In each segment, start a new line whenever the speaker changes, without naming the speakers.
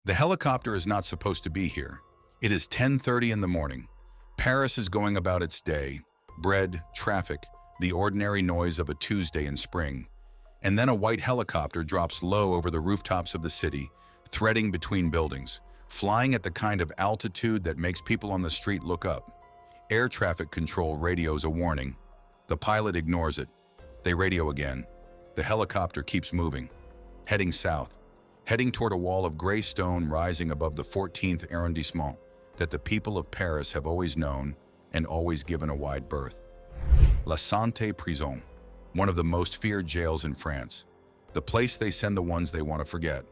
The helicopter is not supposed to be here. It is 10:30 in the morning. Paris is going about its day. Bread, traffic, the ordinary noise of a Tuesday in spring. And then a white helicopter drops low over the rooftops of the city, threading between buildings, flying at the kind of altitude that makes people on the street look up. Air traffic control radios a warning. The pilot ignores it. They radio again. The helicopter keeps moving, heading south, heading toward a wall of gray stone rising above the 14th arrondissement that the people of Paris have always known and always given a wide berth. La Santé Prison, one of the most feared jails in France, the place they send the ones they want to forget.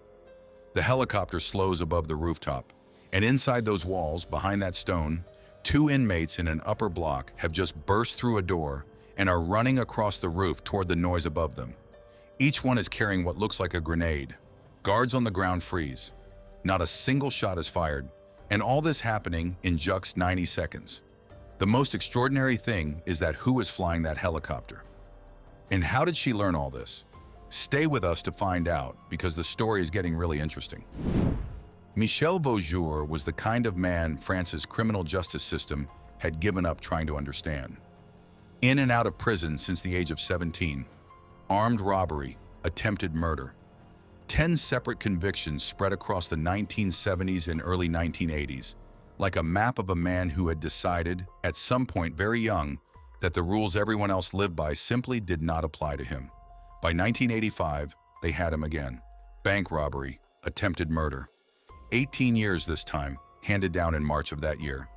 The helicopter slows above the rooftop, and inside those walls, behind that stone, two inmates in an upper block have just burst through a door and are running across the roof toward the noise above them. Each one is carrying what looks like a grenade. Guards on the ground freeze. Not a single shot is fired, and all this happening in just 90 seconds. The most extraordinary thing is that who is flying that helicopter? And how did she learn all this? Stay with us to find out, because the story is getting really interesting. Michel Vaujour was the kind of man France's criminal justice system had given up trying to understand. In and out of prison since the age of 17, armed robbery, attempted murder. 10 separate convictions spread across the 1970s and early 1980s, like a map of a man who had decided, at some point very young, that the rules everyone else lived by simply did not apply to him. By 1985, they had him again. Bank robbery, attempted murder. 18 years this time, handed down in March of that year.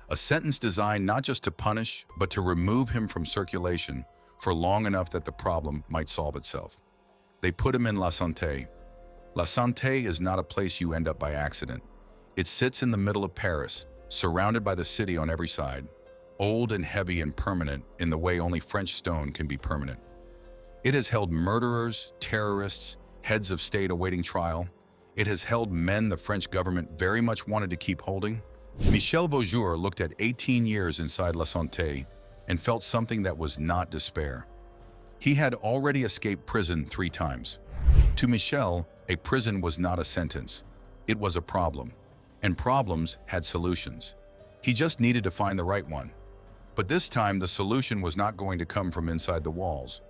A sentence designed not just to punish, but to remove him from circulation for long enough that the problem might solve itself. They put him in La Santé. La Santé is not a place you end up by accident. It sits in the middle of Paris, surrounded by the city on every side, old and heavy and permanent in the way only French stone can be permanent. It has held murderers, terrorists, heads of state awaiting trial. It has held men the French government very much wanted to keep holding. Michel Vaujour looked at 18 years inside La Santé and felt something that was not despair. He had already escaped prison 3 times. To Michel, a prison was not a sentence. It was a problem. And problems had solutions. He just needed to find the right one. But this time, the solution was not going to come from inside the walls.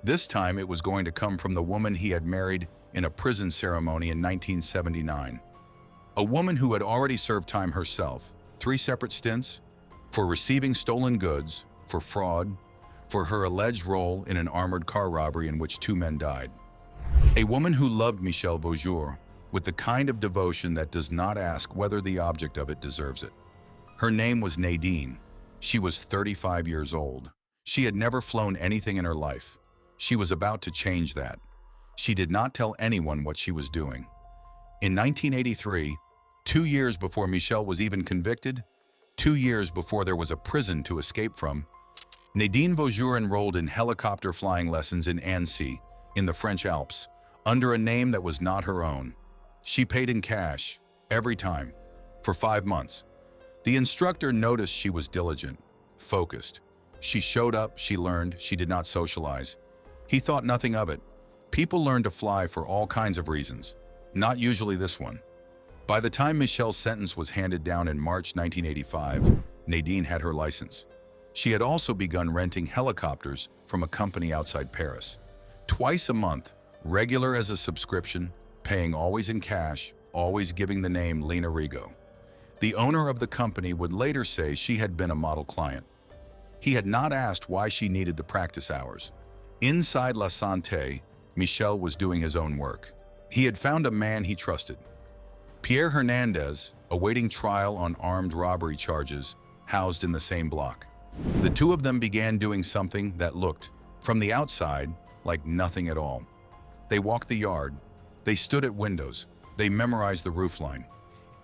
This time, it was going to come from the woman he had married in a prison ceremony in 1979. A woman who had already served time herself, 3 separate stints, for receiving stolen goods, for fraud, for her alleged role in an armored car robbery in which 2 men died. A woman who loved Michel Vaujour with the kind of devotion that does not ask whether the object of it deserves it. Her name was Nadine. She was 35 years old. She had never flown anything in her life. She was about to change that. She did not tell anyone what she was doing. In 1983, 2 years before Michel was even convicted, 2 years before there was a prison to escape from, Nadine Vaujour enrolled in helicopter flying lessons in Annecy, in the French Alps, under a name that was not her own. She paid in cash, every time, for 5 months. The instructor noticed she was diligent, focused. She showed up, she learned, she did not socialize. He thought nothing of it. People learn to fly for all kinds of reasons, not usually this one. By the time Michel's sentence was handed down in March 1985, Nadine had her license. She had also begun renting helicopters from a company outside Paris. Twice a month, regular as a subscription, paying always in cash, always giving the name Lena Rigo. The owner of the company would later say she had been a model client. He had not asked why she needed the practice hours. Inside La Santé, Michel was doing his own work. He had found a man he trusted. Pierre Hernandez, awaiting trial on armed robbery charges, housed in the same block. The 2 of them began doing something that looked, from the outside, like nothing at all. They walked the yard. They stood at windows. They memorized the roofline.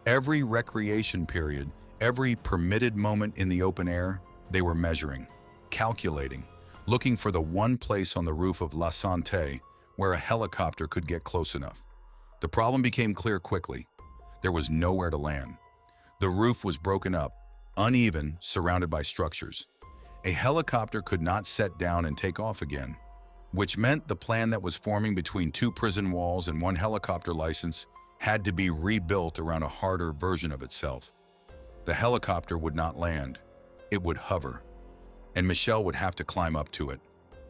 Every recreation period, every permitted moment in the open air, they were measuring, calculating, looking for the one place on the roof of La Santé where a helicopter could get close enough. The problem became clear quickly. There was nowhere to land. The roof was broken up, uneven, surrounded by structures. A helicopter could not set down and take off again, which meant the plan that was forming between 2 prison walls and 1 helicopter license had to be rebuilt around a harder version of itself. The helicopter would not land. It would hover, and Michel would have to climb up to it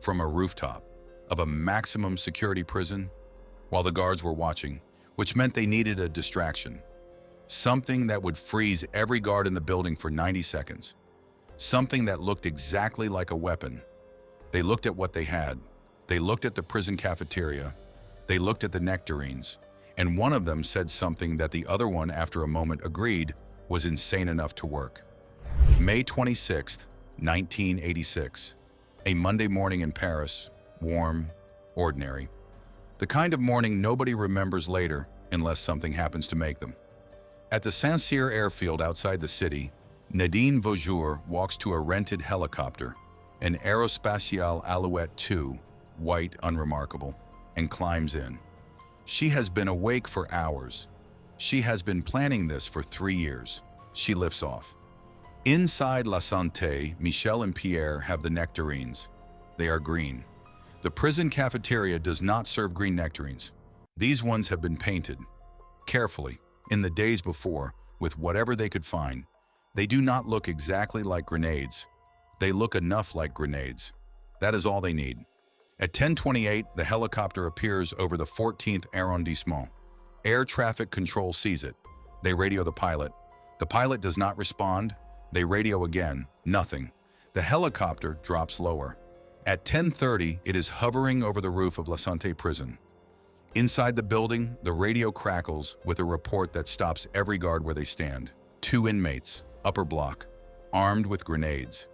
from a rooftop of a maximum security prison while the guards were watching, which meant they needed a distraction. Something that would freeze every guard in the building for 90 seconds. Something that looked exactly like a weapon. They looked at what they had. They looked at the prison cafeteria. They looked at the nectarines. And one of them said something that the other one, after a moment, agreed was insane enough to work. May 26th, 1986. A Monday morning in Paris. Warm, ordinary. The kind of morning nobody remembers later unless something happens to make them. At the Saint-Cyr airfield outside the city, Nadine Vaujour walks to a rented helicopter, an Aerospatiale Alouette 2, white, unremarkable, and climbs in. She has been awake for hours. She has been planning this for 3 years. She lifts off. Inside La Santé, Michel and Pierre have the nectarines. They are green. The prison cafeteria does not serve green nectarines. These ones have been painted. Carefully, in the days before, with whatever they could find. They do not look exactly like grenades. They look enough like grenades. That is all they need. At 10:28, the helicopter appears over the 14th arrondissement. Air traffic control sees it. They radio the pilot. The pilot does not respond. They radio again. Nothing. The helicopter drops lower. At 10:30, it is hovering over the roof of La Santé prison. Inside the building, the radio crackles with a report that stops every guard where they stand. 2 inmates, upper block, armed with grenades.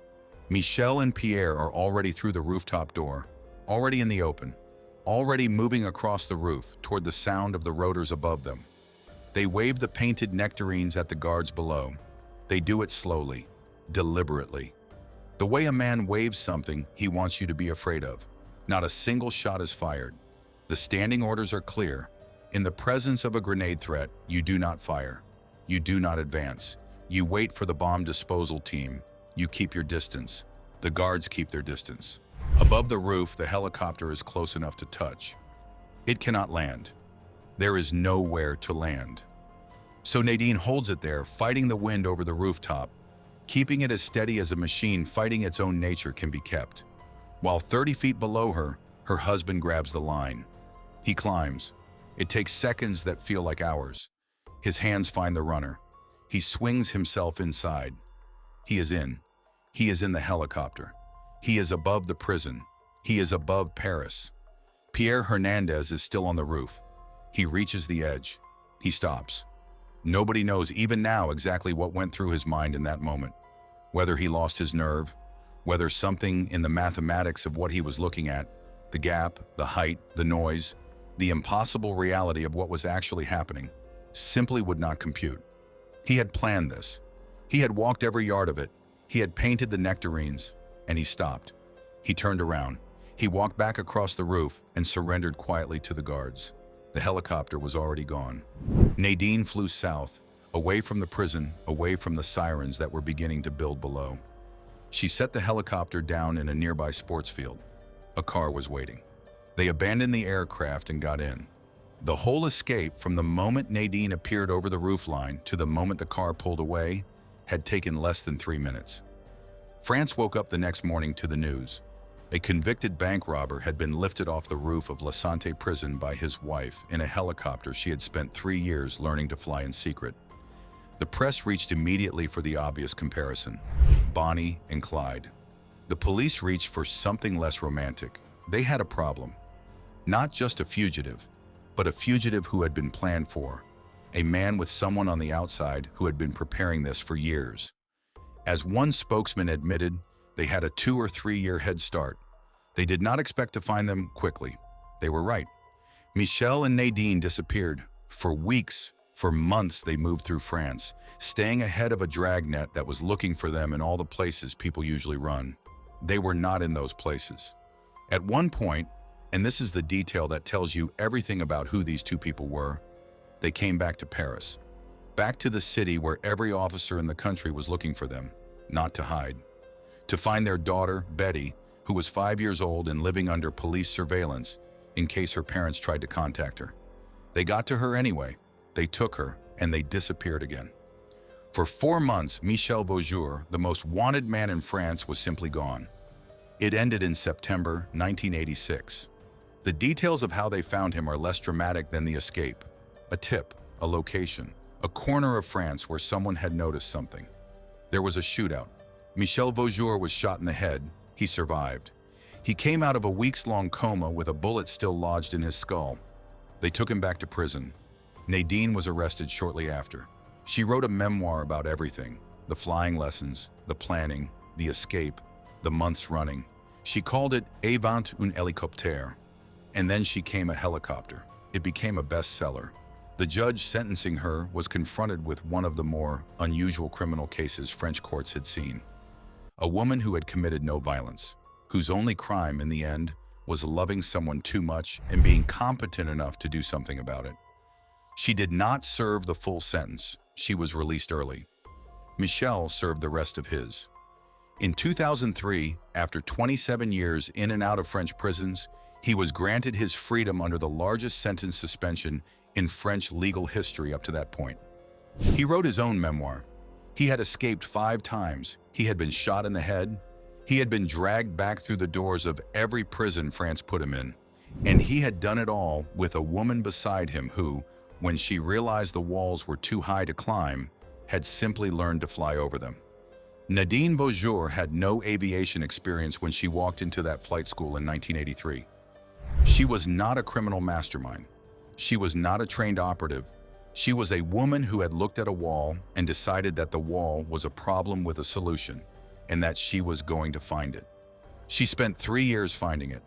Michel and Pierre are already through the rooftop door, already in the open, already moving across the roof toward the sound of the rotors above them. They wave the painted nectarines at the guards below. They do it slowly, deliberately. The way a man waves something he wants you to be afraid of. Not a single shot is fired. The standing orders are clear. In the presence of a grenade threat, you do not fire. You do not advance. You wait for the bomb disposal team. You keep your distance. The guards keep their distance. Above the roof, the helicopter is close enough to touch. It cannot land. There is nowhere to land. So Nadine holds it there, fighting the wind over the rooftop, keeping it as steady as a machine fighting its own nature can be kept. While 30 feet below her, her husband grabs the line. He climbs. It takes seconds that feel like hours. His hands find the runner. He swings himself inside. He is in. He is in the helicopter. He is above the prison. He is above Paris. Pierre Hernandez is still on the roof. He reaches the edge. He stops. Nobody knows even now exactly what went through his mind in that moment. Whether he lost his nerve, whether something in the mathematics of what he was looking at, the gap, the height, the noise, the impossible reality of what was actually happening, simply would not compute. He had planned this. He had walked every yard of it. He had painted the nectarines, and he stopped. He turned around. He walked back across the roof and surrendered quietly to the guards. The helicopter was already gone. Nadine flew south, away from the prison, away from the sirens that were beginning to build below. She set the helicopter down in a nearby sports field. A car was waiting. They abandoned the aircraft and got in. The whole escape, from the moment Nadine appeared over the roofline to the moment the car pulled away, had taken less than 3 minutes. France woke up the next morning to the news. A convicted bank robber had been lifted off the roof of La Santé prison by his wife in a helicopter she had spent 3 years learning to fly in secret. The press reached immediately for the obvious comparison: Bonnie and Clyde. The police reached for something less romantic. They had a problem. Not just a fugitive, but a fugitive who had been planned for. A man with someone on the outside who had been preparing this for years. As one spokesman admitted, they had a 2 or 3 year head start. They did not expect to find them quickly. They were right. Michel and Nadine disappeared. For weeks, for months, they moved through France, staying ahead of a dragnet that was looking for them in all the places people usually run. They were not in those places. At one point, and this is the detail that tells you everything about who these 2 people were, they came back to Paris, back to the city where every officer in the country was looking for them, not to hide. To find their daughter, Betty, who was 5 years old and living under police surveillance in case her parents tried to contact her. They got to her anyway. They took her, and they disappeared again. For 4 months, Michel Vaujour, the most wanted man in France, was simply gone. It ended in September 1986. The details of how they found him are less dramatic than the escape. A tip, a location, a corner of France where someone had noticed something. There was a shootout. Michel Vaujour was shot in the head. He survived. He came out of a weeks-long coma with a bullet still lodged in his skull. They took him back to prison. Nadine was arrested shortly after. She wrote a memoir about everything: the flying lessons, the planning, the escape, the months running. She called it Avant un hélicoptère. And then she came a helicopter. It became a bestseller. The judge sentencing her was confronted with one of the more unusual criminal cases French courts had seen. A woman who had committed no violence, whose only crime in the end was loving someone too much and being competent enough to do something about it. She did not serve the full sentence. She was released early. Michel served the rest of his. In 2003, after 27 years in and out of French prisons, he was granted his freedom under the largest sentence suspension in French legal history up to that point. He wrote his own memoir. He had escaped 5 times. He had been shot in the head. He had been dragged back through the doors of every prison France put him in. And he had done it all with a woman beside him who, when she realized the walls were too high to climb, had simply learned to fly over them. Nadine Vaujour had no aviation experience when she walked into that flight school in 1983. She was not a criminal mastermind. She was not a trained operative. She was a woman who had looked at a wall and decided that the wall was a problem with a solution, and that she was going to find it. She spent 3 years finding it.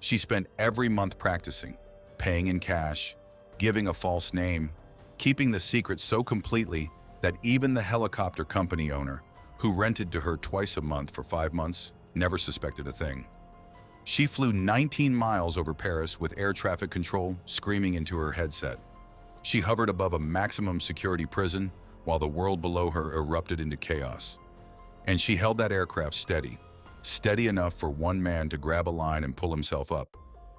She spent every month practicing, paying in cash, giving a false name, keeping the secret so completely that even the helicopter company owner, who rented to her twice a month for 5 months, never suspected a thing. She flew 19 miles over Paris with air traffic control screaming into her headset. She hovered above a maximum security prison while the world below her erupted into chaos. And she held that aircraft steady, steady enough for one man to grab a line and pull himself up,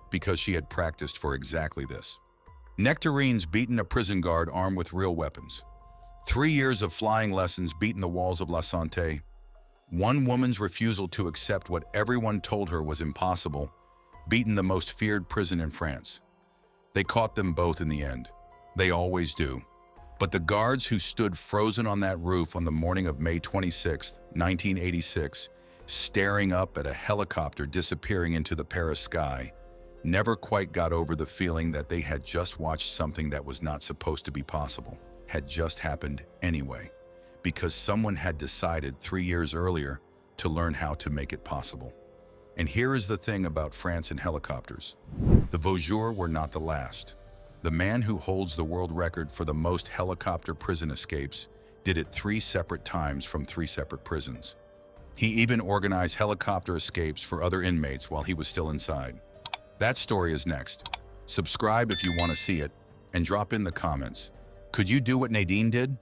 because she had practiced for exactly this. Nectarines beaten a prison guard armed with real weapons. 3 years of flying lessons beaten the walls of La Santé. One woman's refusal to accept what everyone told her was impossible beaten the most feared prison in France. They caught them both in the end. They always do. But the guards who stood frozen on that roof on the morning of May 26, 1986, staring up at a helicopter disappearing into the Paris sky, never quite got over the feeling that they had just watched something that was not supposed to be possible, had just happened anyway, because someone had decided 3 years earlier to learn how to make it possible. And here is the thing about France and helicopters. The Vaujour were not the last. The man who holds the world record for the most helicopter prison escapes did it 3 separate times from 3 separate prisons. He even organized helicopter escapes for other inmates while he was still inside. That story is next. Subscribe if you want to see it, and drop in the comments. Could you do what Nadine did?